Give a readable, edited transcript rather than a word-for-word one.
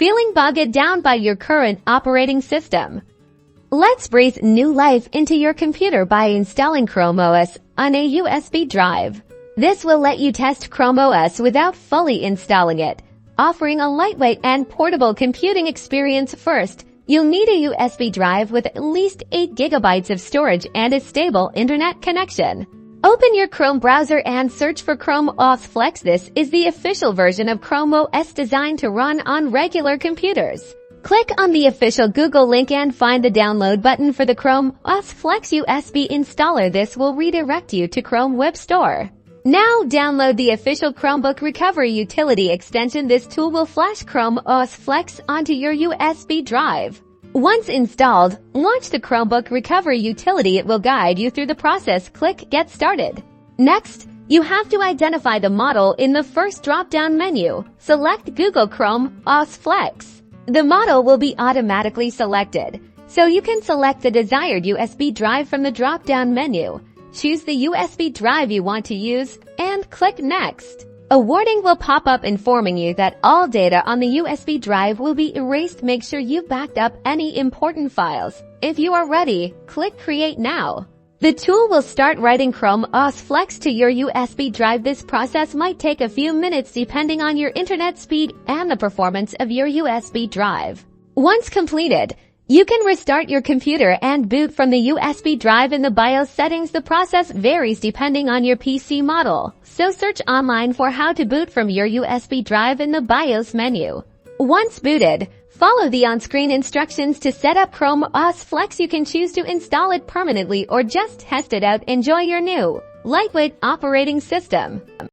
Feeling bogged down by your current operating system? Let's breathe new life into your computer by installing Chrome OS on a USB drive. This will let you test Chrome OS without fully installing it, offering a lightweight and portable computing experience. First, you'll need a USB drive with at least 8 GB of storage and a stable internet connection. Open your Chrome browser and search for Chrome OS Flex. This is the official version of Chrome OS designed to run on regular computers. Click on the official Google link and find the download button for the Chrome OS Flex USB installer. This will redirect you to Chrome Web Store. Now download the official Chromebook recovery utility extension. This tool will flash Chrome OS Flex onto your USB drive. Once installed, launch the Chromebook recovery utility. It will guide you through the process. Click Get Started. Next, you have to identify the model in the first drop-down menu. Select Google Chrome OS Flex. The model will be automatically selected, so you can select the desired USB drive from the drop-down menu. Choose the USB drive you want to use and click Next. A warning will pop up informing you that all data on the USB drive will be erased. Make sure you've backed up any important files. If you are ready, click Create Now. The tool will start writing Chrome OS Flex to your USB drive. This process might take a few minutes depending on your internet speed and the performance of your USB drive. Once completed, you can restart your computer and boot from the USB drive in the BIOS settings. The process varies depending on your PC model, so search online for how to boot from your USB drive in the BIOS menu. Once booted, follow the on-screen instructions to set up Chrome OS Flex. You can choose to install it permanently or just test it out. Enjoy your new, lightweight operating system.